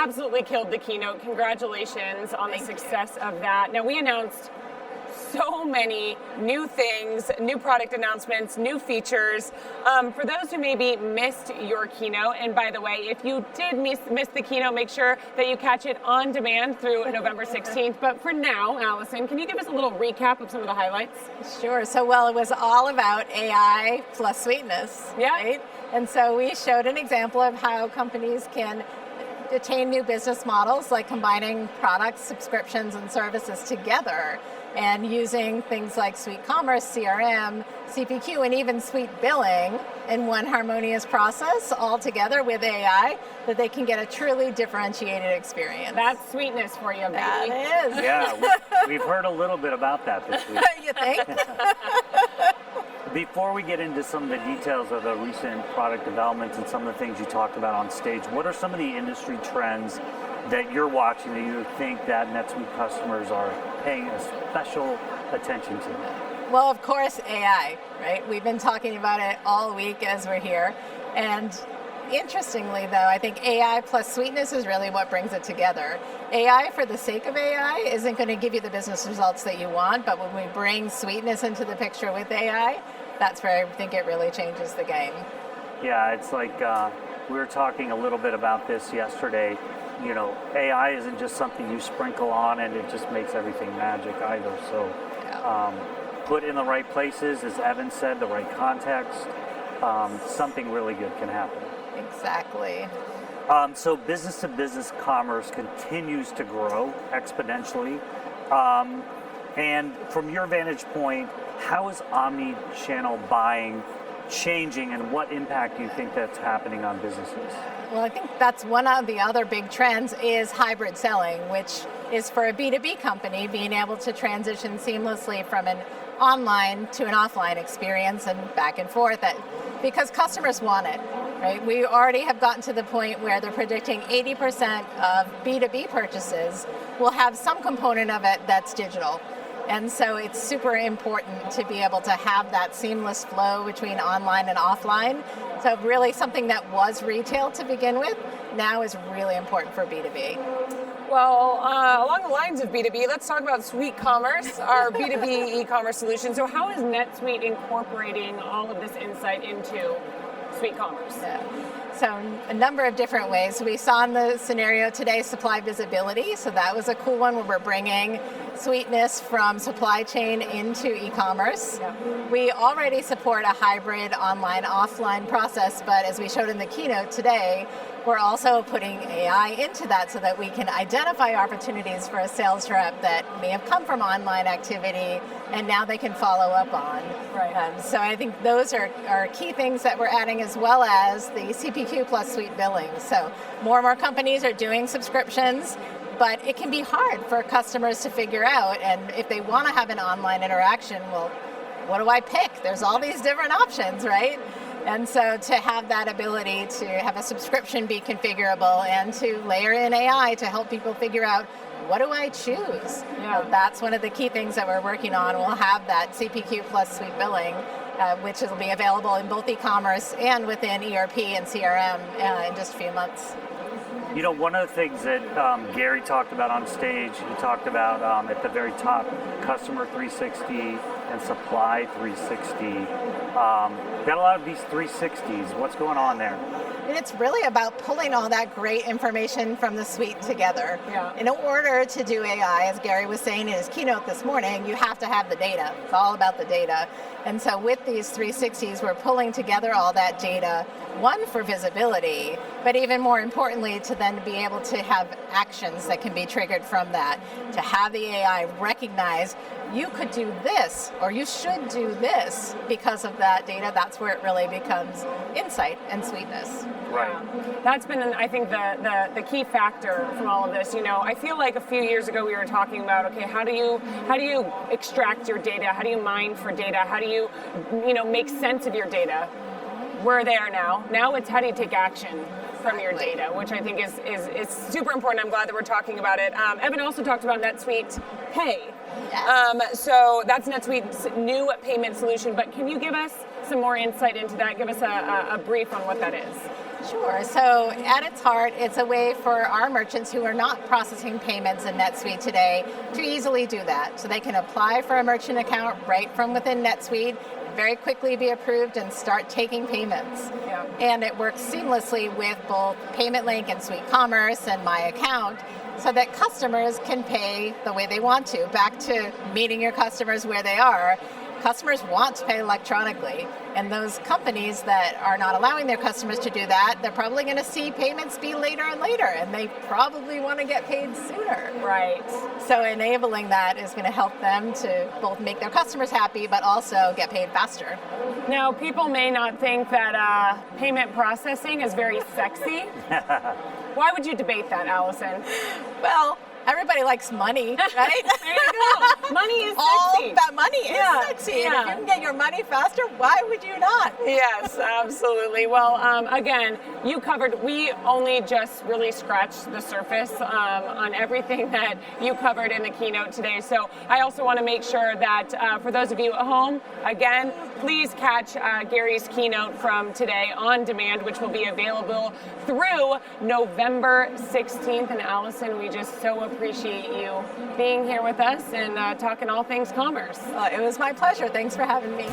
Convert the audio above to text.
absolutely killed the keynote. Congratulations on the success of that. Now, we announced so many new things, new product announcements, new features. For those who maybe missed your keynote, and by the way, if you did miss the keynote, make sure that you catch it on demand through November 16th. But for now, Allison, can you give us a little recap of some of the highlights? Sure. So, well, it was all about AI plus sweetness, right? And so we showed an example of how companies can attain new business models, like combining products, subscriptions, and services together, and using things like SuiteCommerce, CRM, CPQ, and even Suite Billing in one harmonious process all together with AI, that they can get a truly differentiated experience. That's sweetness for you, baby. That is. Yeah, we've heard a little bit about that this week. You think? Before we get into some of the details of the recent product developments and some of the things you talked about on stage, what are some of the industry trends that you're watching that you think that NetSuite customers are paying a special attention to? Well, of course, AI, right? We've been talking about it all week as we're here. And interestingly, though, I think AI plus sweetness is really what brings it together. AI for the sake of AI isn't going to give you the business results that you want, but when we bring sweetness into the picture with AI, that's where I think it really changes the game. Yeah, it's like we were talking a little bit about this yesterday. You know, AI isn't just something you sprinkle on and it just makes everything magic either. So put in the right places, as Evan said, the right context, something really good can happen. Exactly. So business-to-business commerce continues to grow exponentially. And from your vantage point, how is omni-channel buying changing, and what impact do you think that's happening on businesses? Well, I think that's one of the other big trends is hybrid selling, which is for a B2B company being able to transition seamlessly from an online to an offline experience and back and forth, because customers want it, right? We already have gotten to the point where they're predicting 80% of B2B purchases will have some component of it that's digital. And so it's super important to be able to have that seamless flow between online and offline. So really something that was retail to begin with now is really important for B2B. Well, along the lines of B2B, let's talk about SuiteCommerce, our B2B e-commerce solution. So how is NetSuite incorporating all of this insight into SuiteCommerce? Yeah. So a number of different ways. We saw in the scenario today supply visibility. So that was a cool one where we're bringing sweetness from supply chain into e-commerce. Yeah. We already support a hybrid online-offline process, but as we showed in the keynote today, we're also putting AI into that so that we can identify opportunities for a sales rep that may have come from online activity and now they can follow up on. Right. So I think those are key things that we're adding, as well as the CPQ plus Suite Billing. So more and more companies are doing subscriptions, but it can be hard for customers to figure out. And if they want to have an online interaction, well, what do I pick? There's all these different options, right? And so to have that ability to have a subscription be configurable and to layer in AI to help people figure out, what do I choose? Yeah. So that's one of the key things that we're working on. We'll have that CPQ plus Suite Billing, which will be available in both e-commerce and within ERP and CRM in just a few months. You know, one of the things that Gary talked about on stage, he talked about at the very top, Customer 360 and Supply 360. Got a lot of these 360s. What's going on there? And it's really about pulling all that great information from the suite together. Yeah. In order to do AI, as Gary was saying in his keynote this morning, you have to have the data. It's all about the data. And so with these 360s, we're pulling together all that data, one, for visibility, but even more importantly, to then be able to have actions that can be triggered from that, to have the AI recognize you could do this, or you should do this because of that data. That's where it really becomes insight and sweetness. Right. That's been, I think, the key factor from all of this. You know, I feel like a few years ago we were talking about, okay, how do you extract your data? How do you mine for data? How do you make sense of your data? We're there now. Now it's how do you take action from your data, which I think is super important. I'm glad that we're talking about it. Evan also talked about NetSuite Pay. Yes. So that's NetSuite's new payment solution, but can you give us some more insight into that? Give us a brief on what that is. Sure. So at its heart, it's a way for our merchants who are not processing payments in NetSuite today to easily do that. So they can apply for a merchant account right from within NetSuite, very quickly be approved and start taking payments. Yeah. And it works seamlessly with both Payment Link and SuiteCommerce and My Account, so that customers can pay the way they want to. Back to meeting your customers where they are. Customers want to pay electronically, and those companies that are not allowing their customers to do that, they're probably going to see payments be later and later, and they probably want to get paid sooner. Right. So enabling that is going to help them to both make their customers happy, but also get paid faster. Now, people may not think that payment processing is very sexy. Why would you debate that, Allison? Well, everybody likes money, right? There you go. Money is All sexy. about money is Yeah, sexy. yeah. And if you can get your money faster, why would you not? Yes, absolutely. Well, again, we only just really scratched the surface on everything that you covered in the keynote today. So I also want to make sure that for those of you at home, again, please catch Gary's keynote from today on demand, which will be available through November 16th. And Allison, we just so appreciate you being here with us and talking all things commerce. Well, it was my pleasure. Thanks for having me.